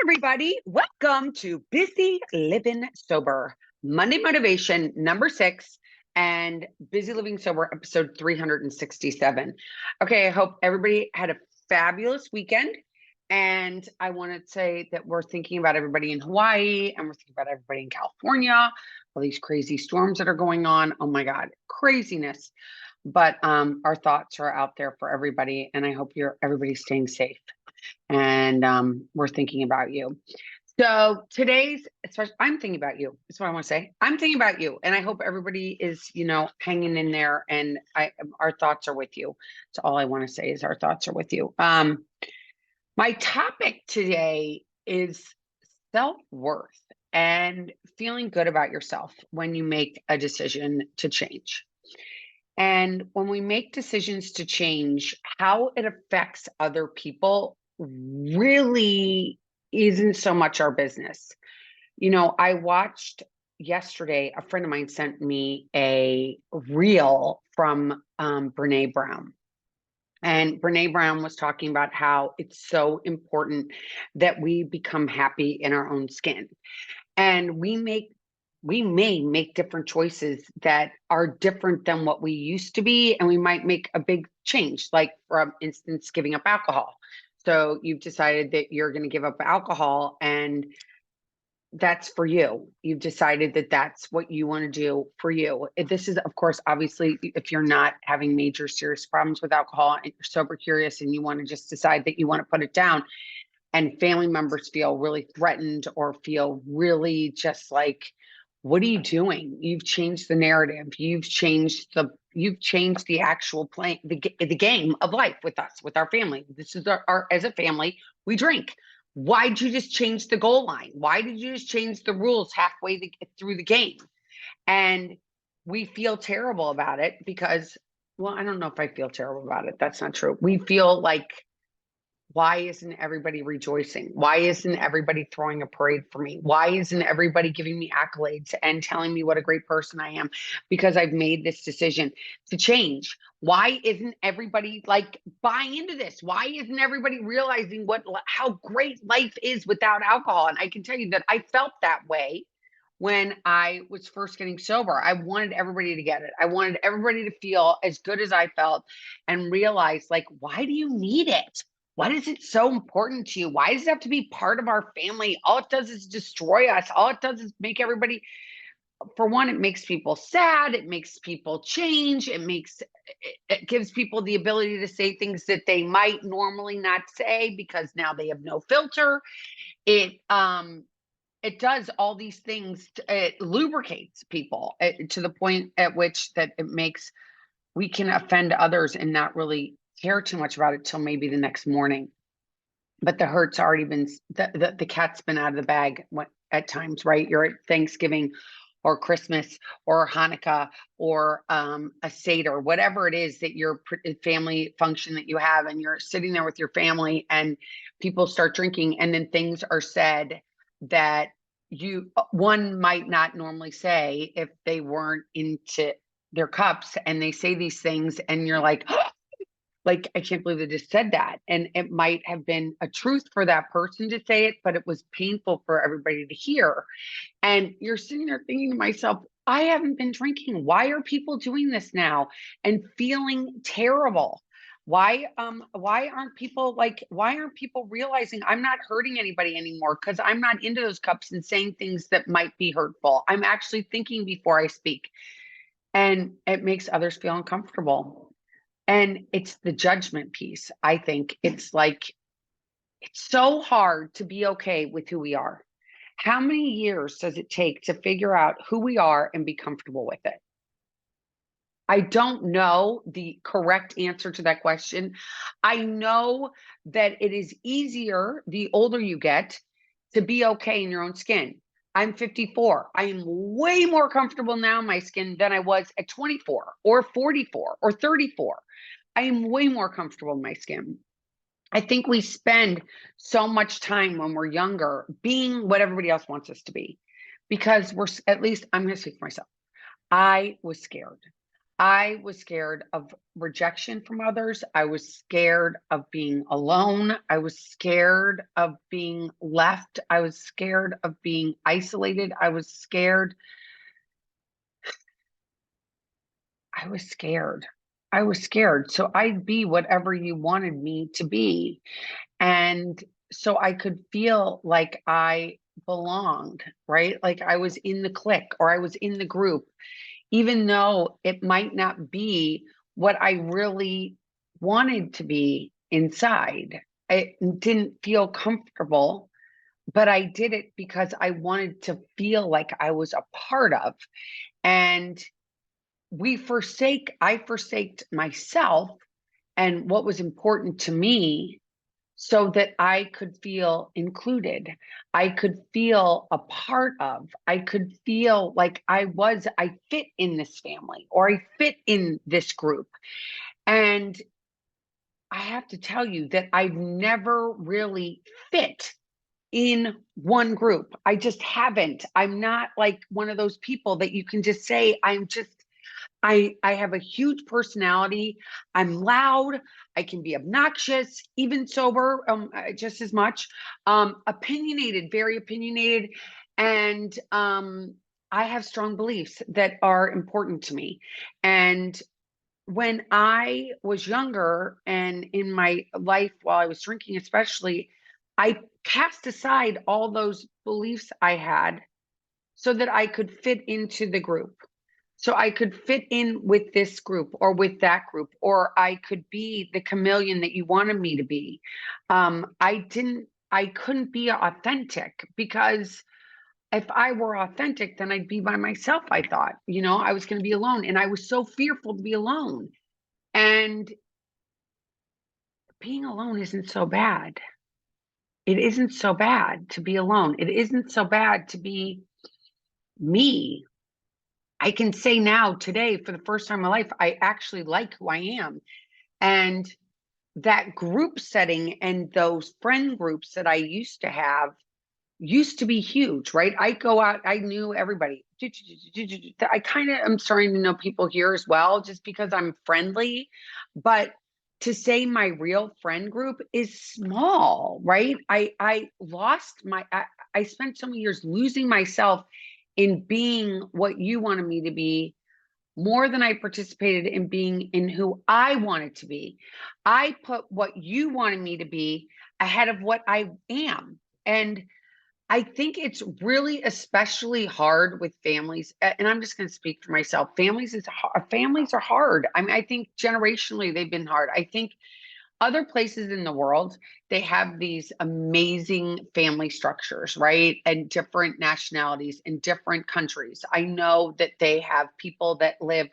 everybody. Welcome to Busy Living Sober, Monday Motivation number 6 and Busy Living Sober episode 367. Okay, I hope everybody had a fabulous weekend. And I want to say that we're thinking about everybody in Hawaii and we're thinking about everybody in California, all these crazy storms that are going on. Oh my God, craziness. But our thoughts are out there for everybody. And I hope everybody's staying safe. And we're thinking about you. So I'm thinking about you. That's what I want to say. I'm thinking about you, and I hope everybody is, hanging in there. And our thoughts are with you. That's all I want to say is our thoughts are with you. My topic today is self-worth and feeling good about yourself when you make a decision to change. And when we make decisions to change, how it affects other people really isn't so much our business. I watched yesterday, a friend of mine sent me a reel from Brene Brown. And Brene Brown was talking about how it's so important that we become happy in our own skin. And we may make different choices that are different than what we used to be. And we might make a big change, like, for instance, giving up alcohol. So you've decided that you're going to give up alcohol, and that's for you. You've decided that that's what you want to do for you. This is, of course, obviously, if you're not having major serious problems with alcohol and you're sober curious and you want to just decide that you want to put it down, and family members feel really threatened or feel really just like, what are you doing? You've changed the narrative. You've changed the actual play, the game of life with us, with our family. This is our as a family, we drink. Why'd you just change the goal line? Why did you just change the rules halfway through the game? And we feel terrible about it because, well, I don't know if I feel terrible about it. That's not true. We feel like, why isn't everybody rejoicing? Why isn't everybody throwing a parade for me? Why isn't everybody giving me accolades and telling me what a great person I am because I've made this decision to change? Why isn't everybody buying into this? Why isn't everybody realizing how great life is without alcohol? And I can tell you that I felt that way when I was first getting sober. I wanted everybody to get it. I wanted everybody to feel as good as I felt and realize, why do you need it? Why is it so important to you? Why does it have to be part of our family? All it does is destroy us. All it does is make everybody, for one, it makes people sad. It makes people change. It gives people the ability to say things that they might normally not say because now they have no filter. It does all these things. It lubricates people to the point at which that it makes we can offend others and not really care too much about it till maybe the next morning. But the hurt's already been, the cat's been out of the bag at times, right? You're at Thanksgiving or Christmas or Hanukkah or a Seder, whatever it is that your family function that you have, and you're sitting there with your family and people start drinking, and then things are said that one might not normally say if they weren't into their cups, and they say these things and you're like, I can't believe they just said that. And it might have been a truth for that person to say it, but it was painful for everybody to hear. And you're sitting there thinking to myself, I haven't been drinking. Why are people doing this now and feeling terrible? Why aren't people realizing I'm not hurting anybody anymore because I'm not into those cups and saying things that might be hurtful? I'm actually thinking before I speak. And it makes others feel uncomfortable. And it's the judgment piece. I think it's so hard to be okay with who we are. How many years does it take to figure out who we are and be comfortable with it? I don't know the correct answer to that question. I know that it is easier the older you get to be okay in your own skin. I'm 54. I am way more comfortable now in my skin than I was at 24 or 44 or 34. I am way more comfortable in my skin. I think we spend so much time when we're younger being what everybody else wants us to be because at least I'm going to speak for myself. I was scared. I was scared of rejection from others. I was scared of being alone. I was scared of being left. I was scared of being isolated. I was scared. I was scared. I was scared. So I'd be whatever you wanted me to be. And so I could feel like I belonged, right? Like I was in the clique or I was in the group, even though it might not be what I really wanted to be inside. I didn't feel comfortable, but I did it because I wanted to feel like I was a part of. And I forsaked myself and what was important to me so that I could feel included. I could feel a part of, I could feel like I fit in this family or I fit in this group. And I have to tell you that I've never really fit in one group. I just haven't. I'm not like one of those people that you can just say, I have a huge personality. I'm loud. I can be obnoxious, even sober, just as much. Opinionated, very opinionated, and I have strong beliefs that are important to me. And when I was younger and in my life while I was drinking, especially, I cast aside all those beliefs I had so that I could fit into the group. So I could fit in with this group or with that group, or I could be the chameleon that you wanted me to be. I couldn't be authentic because if I were authentic, then I'd be by myself. I thought, I was going to be alone. And I was so fearful to be alone. And being alone isn't so bad. It isn't so bad to be alone. It isn't so bad to be me. I can say now, today, for the first time in my life, I actually like who I am. And that group setting and those friend groups that I used to have used to be huge, right? I go out, I knew everybody. I kind of am starting to know people here as well, just because I'm friendly. But to say my real friend group is small, right? I lost I spent so many years losing myself in being what you wanted me to be more than I participated in being in who I wanted to be. I put what you wanted me to be ahead of what I am. And I think it's really especially hard with families. And I'm just going to speak for myself. Families are hard. I mean, I think generationally they've been hard. I think other places in the world, they have these amazing family structures, right? And different nationalities in different countries. I know that they have people that live,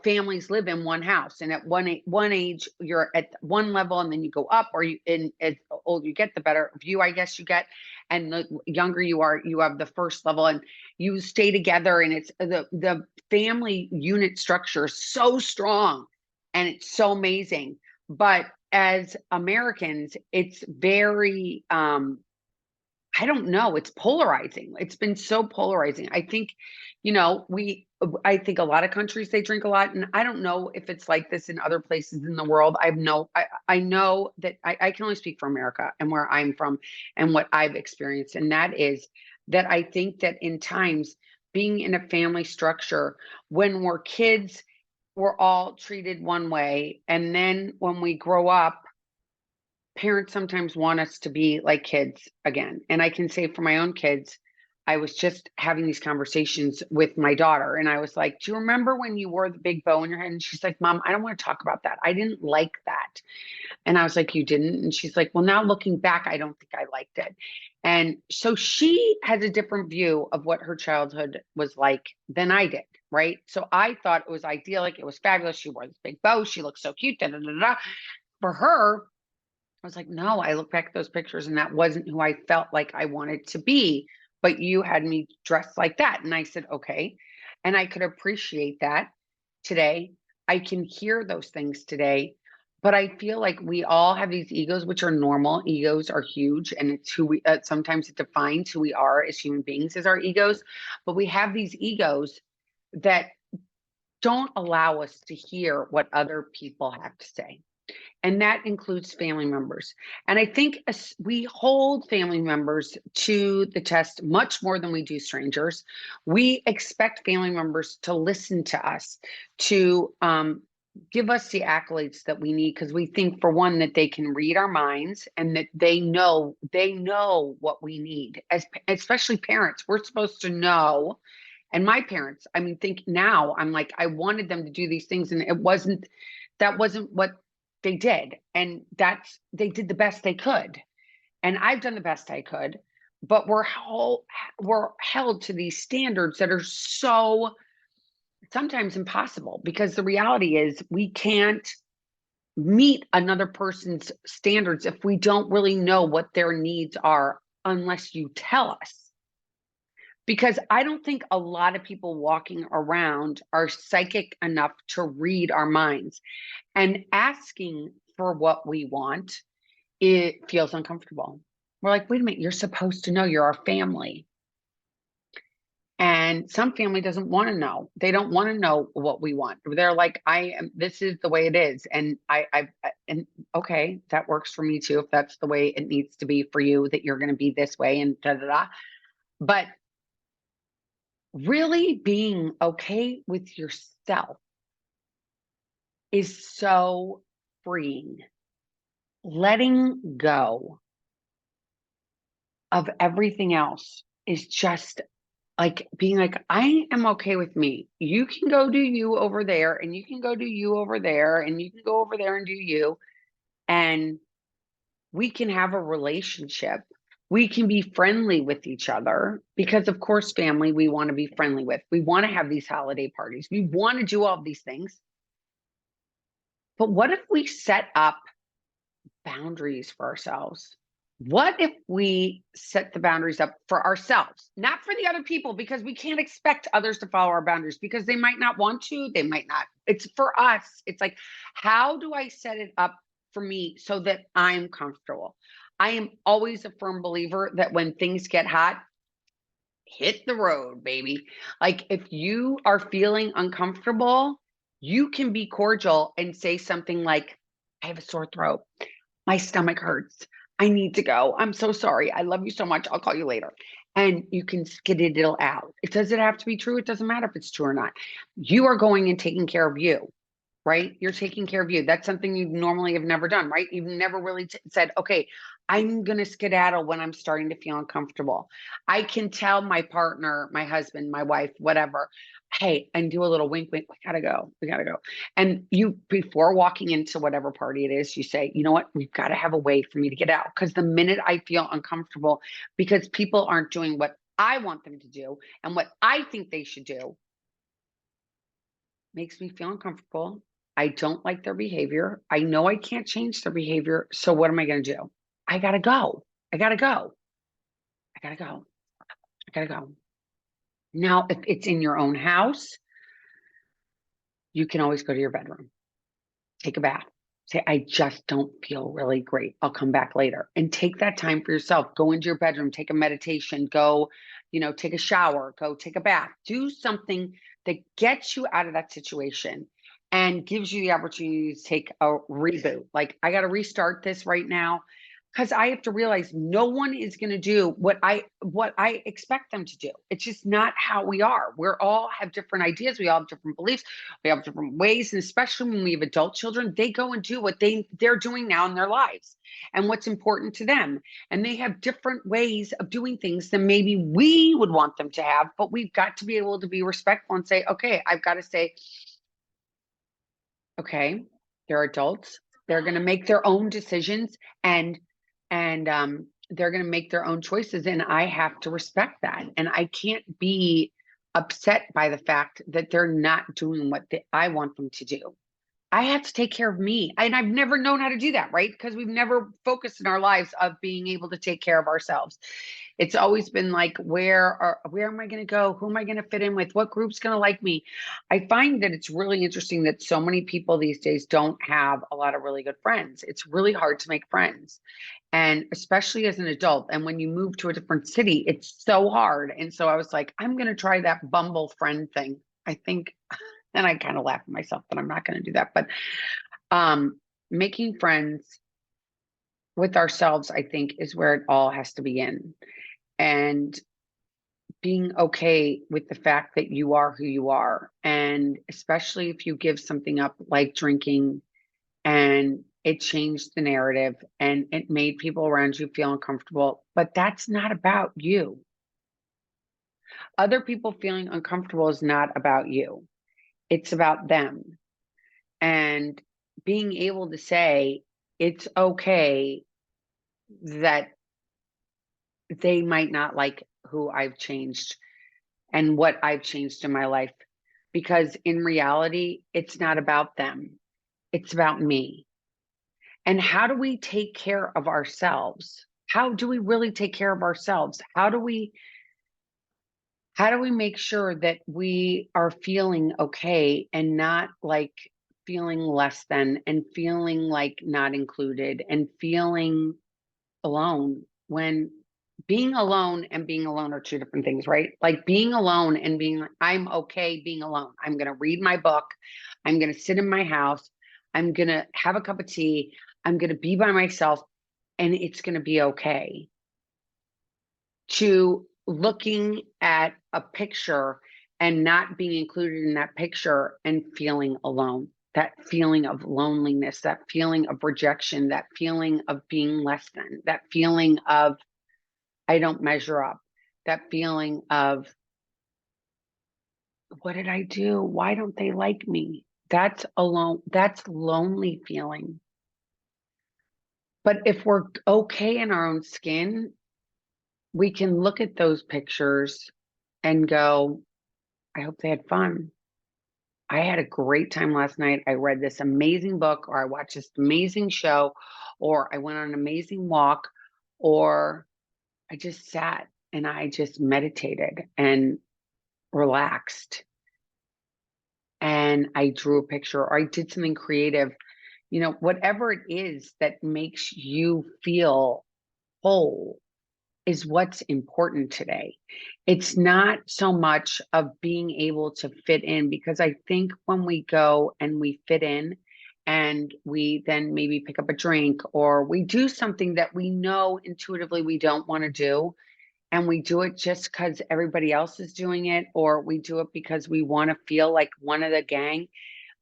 families live in one house, and at one age you're at one level, and then you go up, or as old you get, the better view I guess you get, and the younger you are, you have the first level, and you stay together, and it's the family unit structure is so strong, and it's so amazing. But as Americans, it's very I don't know. It's polarizing. It's been so polarizing. I think, I think a lot of countries they drink a lot, and I don't know if it's like this in other places in the world. I know that I can only speak for America and where I'm from and what I've experienced, and that is that I think that in times being in a family structure when we're kids, we're all treated one way, and then when we grow up parents sometimes want us to be like kids again. And I can say for my own kids, I was just having these conversations with my daughter, and I was like, "Do you remember when you wore the big bow in your head?" And she's like, "Mom, I don't want to talk about that. I didn't like that." And I was like, "You didn't?" And she's like, "Well, now looking back, I don't think I liked it." And so she has a different view of what her childhood was like than I did, right? So I thought it was idyllic, it was fabulous. She wore this big bow, she looked so cute. Da, da, da, da. For her, I was like, no, I look back at those pictures and that wasn't who I felt like I wanted to be. But you had me dressed like that. And I said, okay. And I could appreciate that today. I can hear those things today. But I feel like we all have these egos, which are normal. Egos are huge. And it's who sometimes it defines who we are as human beings, as our egos. But we have these egos that don't allow us to hear what other people have to say. And that includes family members. And I think we hold family members to the test much more than we do strangers. We expect family members to listen to us, to give us the accolades that we need, because we think, for one, that they can read our minds and that they know what we need. As especially parents, we're supposed to know. And my parents, I mean, think now, I'm like, I wanted them to do these things, and that wasn't what they did. And they did the best they could. And I've done the best I could, but we're held to these standards that are so sometimes impossible, because the reality is we can't meet another person's standards if we don't really know what their needs are, unless you tell us. Because I don't think a lot of people walking around are psychic enough to read our minds. And asking for what we want, it feels uncomfortable. We're like, wait a minute, you're supposed to know, you're our family. And some family doesn't want to know. They don't want to know what we want. They're like, this is the way it is. And and okay, that works for me too. If that's the way it needs to be for you, that you're going to be this way and da da da. But really being okay with yourself is so freeing. Letting go of everything else is just like being like, I am okay with me. You can go do you over there, and you can go do you over there, and you can go over there and do you. And we can have a relationship. We can be friendly with each other, because, of course, family, we want to be friendly with. We want to have these holiday parties. We want to do all these things. But what if we set up boundaries for ourselves? What if we set the boundaries up for ourselves, not for the other people, because we can't expect others to follow our boundaries, because they might not want to, they might not. It's for us. It's like, how do I set it up for me so that I'm comfortable? I am always a firm believer that when things get hot, hit the road, baby. Like, if you are feeling uncomfortable, you can be cordial and say something like, I have a sore throat. My stomach hurts. I need to go. I'm so sorry. I love you so much. I'll call you later. And you can skedaddle out. It doesn't have to be true. It doesn't matter if it's true or not. You are going and taking care of you, right? You're taking care of you. That's something you normally have never done, right? You've never really said, okay, I'm going to skedaddle when I'm starting to feel uncomfortable. I can tell my partner, my husband, my wife, whatever, hey, and do a little wink, wink. We gotta go. We gotta go. And you, before walking into whatever party it is, you say, you know what? We've got to have a way for me to get out. Because the minute I feel uncomfortable because people aren't doing what I want them to do and what I think they should do, makes me feel uncomfortable. I don't like their behavior. I know I can't change their behavior. So what am I going to do? I got to go. I got to go. I got to go. I got to go. Now, if it's in your own house, you can always go to your bedroom, take a bath, say, I just don't feel really great. I'll come back later, and take that time for yourself. Go into your bedroom, take a meditation, go, take a shower, go take a bath, do something that gets you out of that situation and gives you the opportunity to take a reboot. Like, I got to restart this right now, because I have to realize no one is going to do what I expect them to do. It's just not how we are. We're all have different ideas. We all have different beliefs. We have different ways. And especially when we have adult children, they go and do what they're doing now in their lives and what's important to them. And they have different ways of doing things than maybe we would want them to have. But we've got to be able to be respectful and say, okay, I've got to say, okay, they're adults. They're going to make their own decisions, and they're going to make their own choices, and I have to respect that. And I can't be upset by the fact that they're not doing what I want them to do. I have to take care of me. And I've never known how to do that, right? Because we've never focused in our lives of being able to take care of ourselves. It's always been like, where am I going to go? Who am I going to fit in with? What group's going to like me? I find that it's really interesting that so many people these days don't have a lot of really good friends. It's really hard to make friends. And especially as an adult, and when you move to a different city, it's so hard. And so I was like, I'm going to try that Bumble friend thing. I think And I kind of laugh at myself that I'm not going to do that. But making friends with ourselves, I think, is where it all has to begin. And being okay with the fact that you are who you are. And especially if you give something up like drinking and it changed the narrative and it made people around you feel uncomfortable, but that's not about you. Other people feeling uncomfortable is not about you. It's about them. And being able to say it's okay that they might not like who I've changed and what I've changed in my life. Because in reality, it's not about them. It's about me. And how do we take care of ourselves? How do we really take care of ourselves? How do we make sure that we are feeling okay and not like feeling less than and feeling like not included and feeling alone when being alone and being alone are two different things, right? Like being alone and being like, I'm okay being alone. I'm going to read my book. I'm going to sit in my house. I'm going to have a cup of tea. I'm going to be by myself and it's going to be okay. To looking at a picture and not being included in that picture and feeling alone, that feeling of loneliness, that feeling of rejection, that feeling of being less than, that feeling of I don't measure up, that feeling of what did I do? Why don't they like me? That's alone, that's lonely feeling. But if we're okay in our own skin, we can look at those pictures and go, I hope they had fun. I had a great time last night. I read this amazing book, or I watched this amazing show, or I went on an amazing walk, or I just sat and I just meditated and relaxed. And I drew a picture, or I did something creative, whatever it is that makes you feel whole is what's important today. It's not so much of being able to fit in, because I think when we go and we fit in and we then maybe pick up a drink or we do something that we know intuitively we don't want to do, and we do it just because everybody else is doing it, or we do it because we want to feel like one of the gang,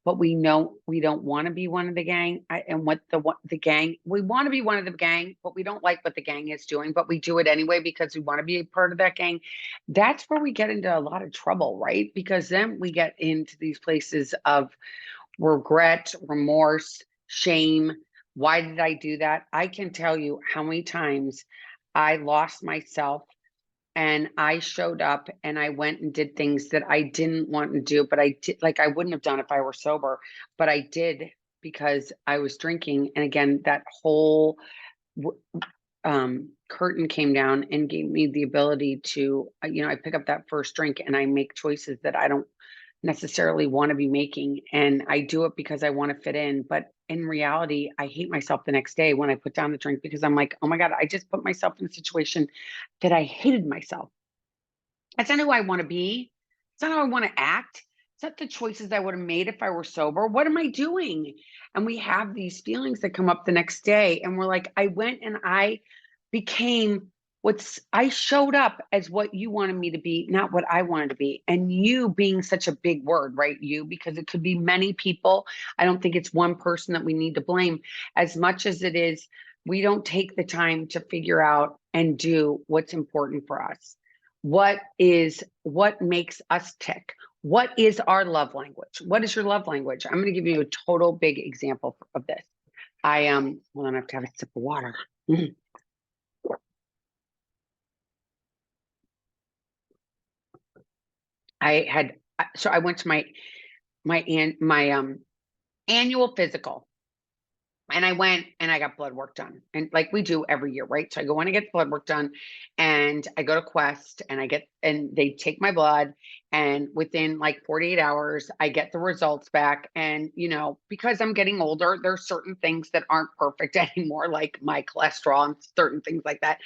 but we know we don't want to be one of the gang. And what the gang, we want to be one of the gang, but we don't like what the gang is doing, but we do it anyway because we want to be a part of that gang. That's where we get into a lot of trouble, right? Because then we get into these places of regret, remorse, shame. Why did I do that? I can tell you how many times I lost myself and I showed up and I went and did things that I didn't want to do, but I did, like I wouldn't have done if I were sober, but I did because I was drinking. And again, that whole curtain came down and gave me the ability to, I pick up that first drink and I make choices that I don't necessarily want to be making. And I do it because I want to fit in. But in reality, I hate myself the next day when I put down the drink, because I'm like, oh my God, I just put myself in a situation that I hated myself. That's not who I want to be. It's not how I want to act. It's not the choices I would have made if I were sober. What am I doing? And we have these feelings that come up the next day. And we're like, I went and I became I showed up as what you wanted me to be, not what I wanted to be. And you being such a big word, right? You, because it could be many people. I don't think it's one person that we need to blame as much as it is. We don't take the time to figure out and do what's important for us. What makes us tick? What is our love language? What is your love language? I'm going to give you a total big example of this. Hold on, I have to have a sip of water. I went to my annual physical. And I went and I got blood work done. And like we do every year, right? So I go in and get blood work done, and I go to Quest and they take my blood, and within like 48 hours, I get the results back. And, because I'm getting older, there's certain things that aren't perfect anymore, like my cholesterol and certain things like that.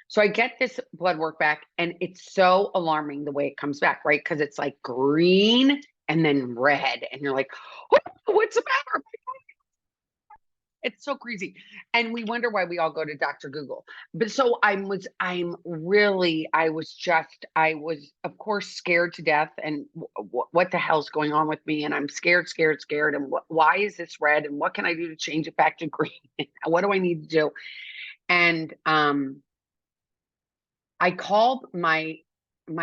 So I get this blood work back, and it's so alarming the way it comes back, right? Because it's like green and then red. And you're like, what's the matter? It's so crazy. And we wonder why we all go to Dr. Google. But so I was of course scared to death. And what the hell's going on with me? And I'm scared, scared, scared. And why is this red? And what can I do to change it back to green? What do I need to do? And I called my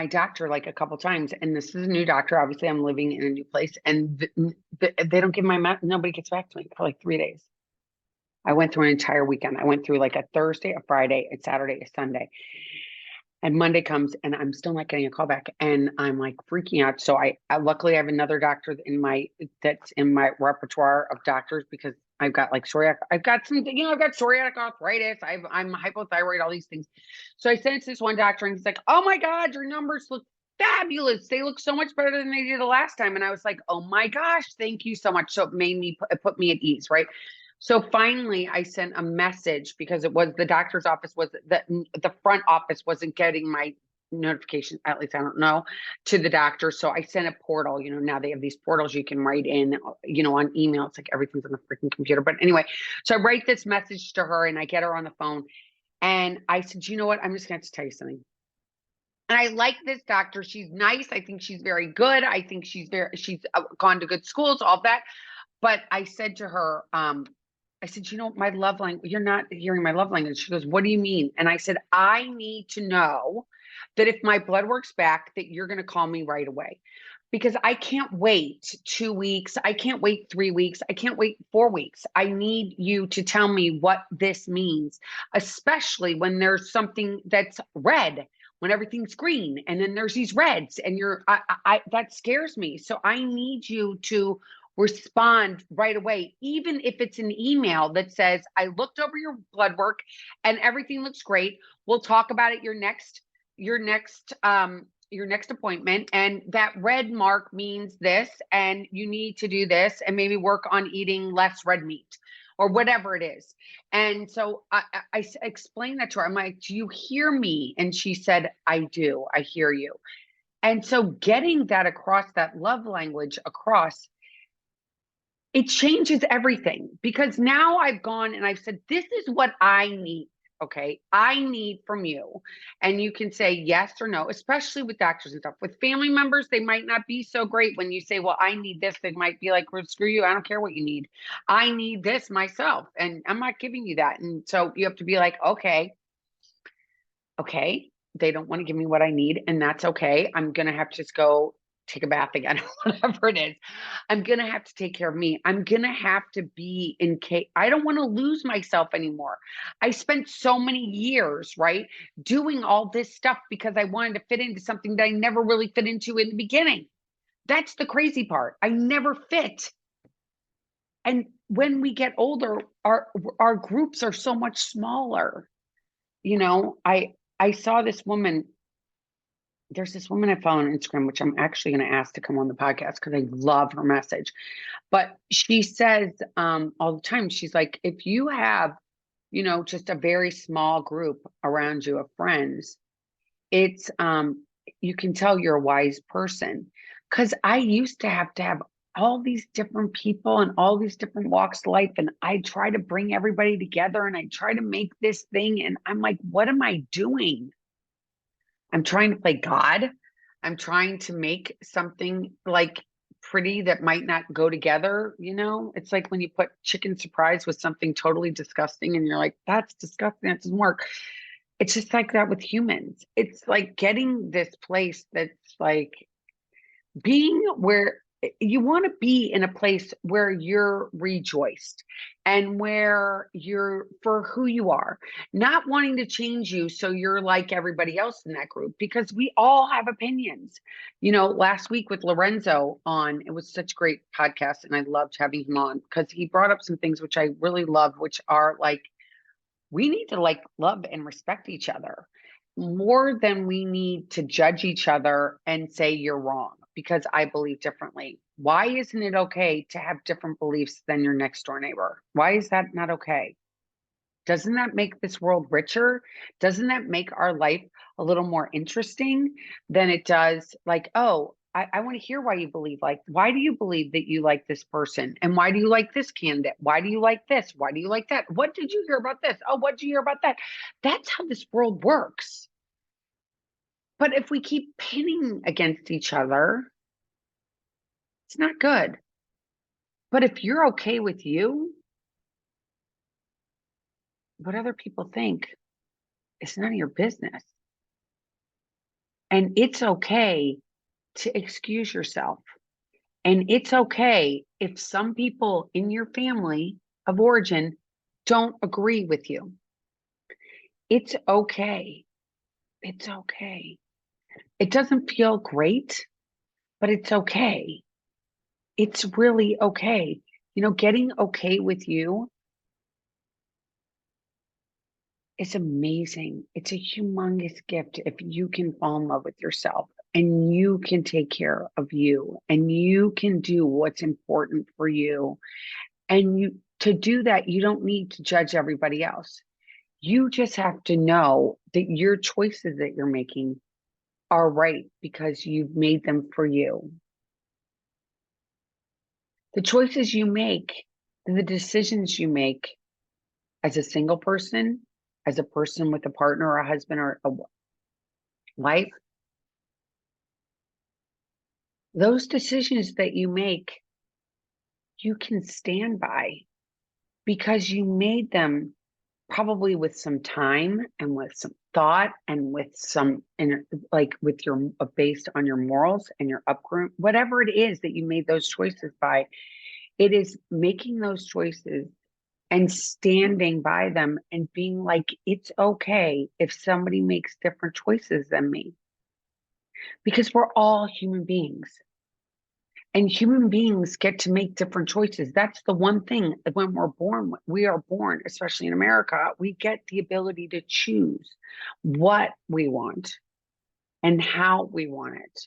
doctor like a couple times, and this is a new doctor. Obviously, I'm living in a new place, and they don't give nobody gets back to me for like 3 days. I went through an entire weekend. I went through like a Thursday, a Friday, a Saturday, a Sunday. And Monday comes and I'm still not getting a call back. And I'm like freaking out. So I luckily I have another doctor that's in my repertoire of doctors, because I've got like I've got psoriatic arthritis. I'm hypothyroid, all these things. So I sent it to this one doctor and he's like, oh my God, your numbers look fabulous. They look so much better than they did the last time. And I was like, oh my gosh, thank you so much. So it put me at ease, right? So finally, I sent a message, because it was the doctor's office the front office wasn't getting my notification, at least I don't know, to the doctor. So I sent a portal. Now they have these portals you can write in, on email. It's like everything's on the freaking computer. But anyway, so I write this message to her and I get her on the phone. And I said, you know what? I'm just going to have to tell you something. And I like this doctor. She's nice. I think she's very good. I think she's gone to good schools, all that. But I said to her, I said, my love language, you're not hearing my love language. She goes, what do you mean? And I said, I need to know that if my blood work's back, that you're going to call me right away, because I can't wait 2 weeks. I can't wait 3 weeks. I can't wait 4 weeks. I need you to tell me what this means, especially when there's something that's red, when everything's green, and then there's these reds, and that scares me. So I need you to respond right away, even if it's an email that says, I looked over your blood work and everything looks great. We'll talk about it your next appointment. And that red mark means this, and you need to do this, and maybe work on eating less red meat or whatever it is. And so I explained that to her. I'm like, do you hear me? And she said, I do. I hear you. And so getting that across, that love language across, it changes everything, because now I've gone and I've said, this is what I need. Okay. I need from you. And you can say yes or no, especially with doctors and stuff. With family members, they might not be so great when you say, well, I need this. They might be like, well, screw you. I don't care what you need. I need this myself, and I'm not giving you that. And so you have to be like, okay, they don't want to give me what I need, and that's okay. I'm going to have to just go take a bath again, whatever it is. I'm going to have to take care of me. I'm going to have to be in case I don't want to lose myself anymore. I spent so many years, right, doing all this stuff because I wanted to fit into something that I never really fit into in the beginning. That's the crazy part. I never fit. And when we get older, our groups are so much smaller. I saw this woman. There's this woman I follow on Instagram, which I'm actually going to ask to come on the podcast because I love her message. But she says all the time, she's like, if you have, just a very small group around you of friends, it's you can tell you're a wise person. Because I used to have all these different people and all these different walks of life, and I try to bring everybody together and I try to make this thing, and I'm like, what am I doing? I'm trying to play God. I'm trying to make something like pretty that might not go together. It's like when you put chicken surprise with something totally disgusting and you're like, that's disgusting. That doesn't work. It's just like that with humans. It's like getting this place that's like being where you want to be, in a place where you're rejoiced and where you're for who you are, not wanting to change you so you're like everybody else in that group, because we all have opinions. Last week with Lorenzo on, it was such a great podcast, and I loved having him on because he brought up some things which I really love, which are like, we need to like love and respect each other more than we need to judge each other and say you're wrong because I believe differently. Why isn't it okay to have different beliefs than your next door neighbor? Why is that not okay? Doesn't that make this world richer? Doesn't that make our life a little more interesting than it does like, oh, I want to hear why you believe, like, why do you believe that you like this person? And why do you like this candidate? Why do you like this? Why do you like that? What did you hear about this? Oh, what did you hear about that? That's how this world works. But if we keep pinning against each other, it's not good. But if you're okay with you, what other people think is none of your business. And it's okay to excuse yourself. And it's okay if some people in your family of origin don't agree with you. It's okay. It's okay. It doesn't feel great, but it's okay. It's really okay. Getting okay with you is amazing. It's a humongous gift if you can fall in love with yourself and you can take care of you and you can do what's important for you. And to do that, you don't need to judge everybody else. You just have to know that your choices that you're making are right because you've made them for you. The choices you make, the decisions you make as a single person, as a person with a partner or a husband or a wife, those decisions that you make, you can stand by because you made them probably with some time and with some thought and with some, and like with your, based on your morals and your upbringing, whatever it is that you made those choices by, it is making those choices and standing by them and being like, it's okay if somebody makes different choices than me because we're all human beings. And human beings get to make different choices. That's the one thing when we are born, especially in America, we get the ability to choose what we want and how we want it.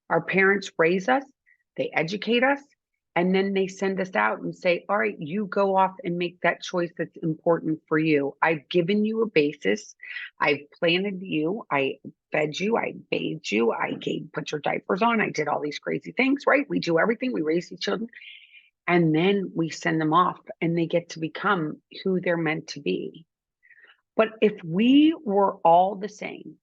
Our parents raise us, they educate us, and then they send us out and say, all right, you go off and make that choice that's important for you. I've given you a basis. I've planted you. I fed you. I bathed you. put your diapers on. I did all these crazy things, right? We do everything. We raise these children. And then we send them off and they get to become who they're meant to be. But if we were all the same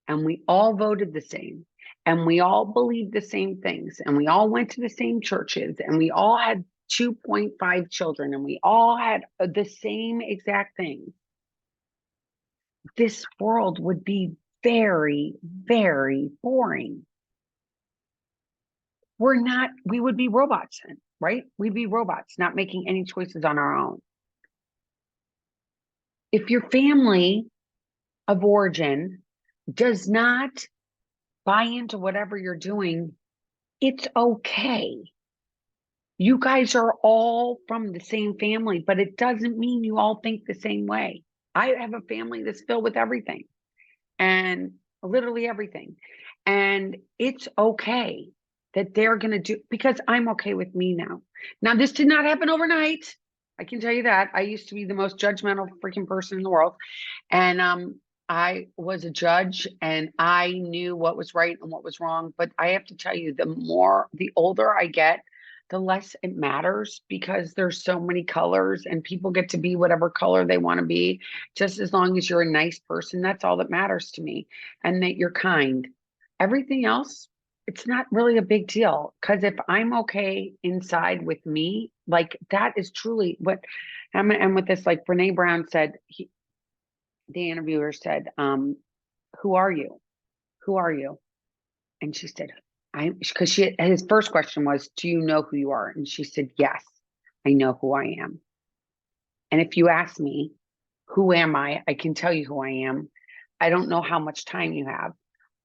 and we all voted the same and we all believed the same things and we all went to the same churches and we all had 2.5 children and we all had the same exact thing, this world would be very, very boring. We would be robots then, right? We'd be robots, not making any choices on our own. If your family of origin does not buy into whatever you're doing, it's okay. You guys are all from the same family, but it doesn't mean you all think the same way. I have a family that's filled with everything and literally everything. And it's okay that they're going to do, because I'm okay with me now. Now, this did not happen overnight. I can tell you that. I used to be the most judgmental freaking person in the world. And I was a judge and I knew what was right and what was wrong. But I have to tell you, the older I get, the less it matters because there's so many colors and people get to be whatever color they want to be. Just as long as you're a nice person, that's all that matters to me, and that you're kind. Everything else, it's not really a big deal because if I'm okay inside with me, like that is truly what, and with this, like Brene Brown said, the interviewer said, who are you? Who are you? And she said, because his first question was, do you know who you are? And she said, yes, I know who I am. And if you ask me, who am I can tell you who I am. I don't know how much time you have,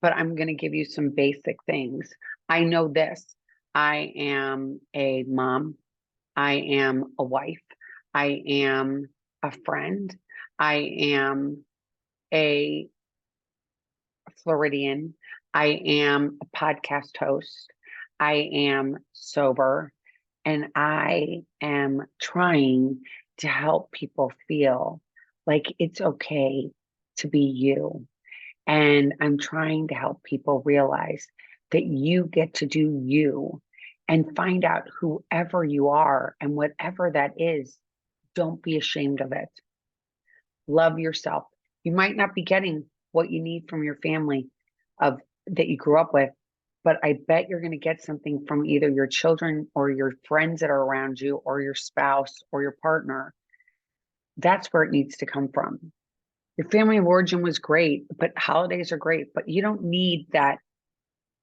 but I'm going to give you some basic things. I know this. I am a mom. I am a wife. I am a friend. I am a Floridian. I am a podcast host. I am sober. And I am trying to help people feel like it's okay to be you. And I'm trying to help people realize that you get to do you and find out whoever you are and whatever that is. Don't be ashamed of it. Love yourself. You might not be getting what you need from your family of that you grew up with, but I bet you're going to get something from either your children or your friends that are around you or your spouse or your partner. That's where it needs to come from. Your family of origin was great, but holidays are great, but you don't need that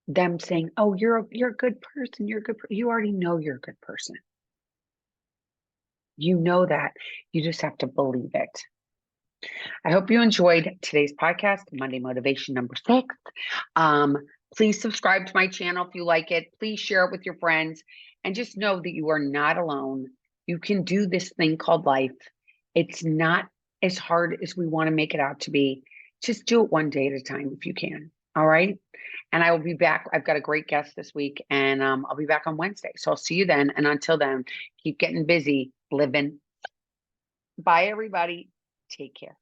them saying, "Oh, you're a good person. You're a good you already know you're a good person." You know that. You just have to believe it. I hope you enjoyed today's podcast, Monday Motivation number 6. Please subscribe to my channel if you like it. Please share it with your friends and just know that you are not alone. You can do this thing called life. It's not as hard as we want to make it out to be. Just do it one day at a time if you can. All right. And I will be back. I've got a great guest this week and I'll be back on Wednesday. So I'll see you then. And until then, keep getting busy living. Bye, everybody. Take care.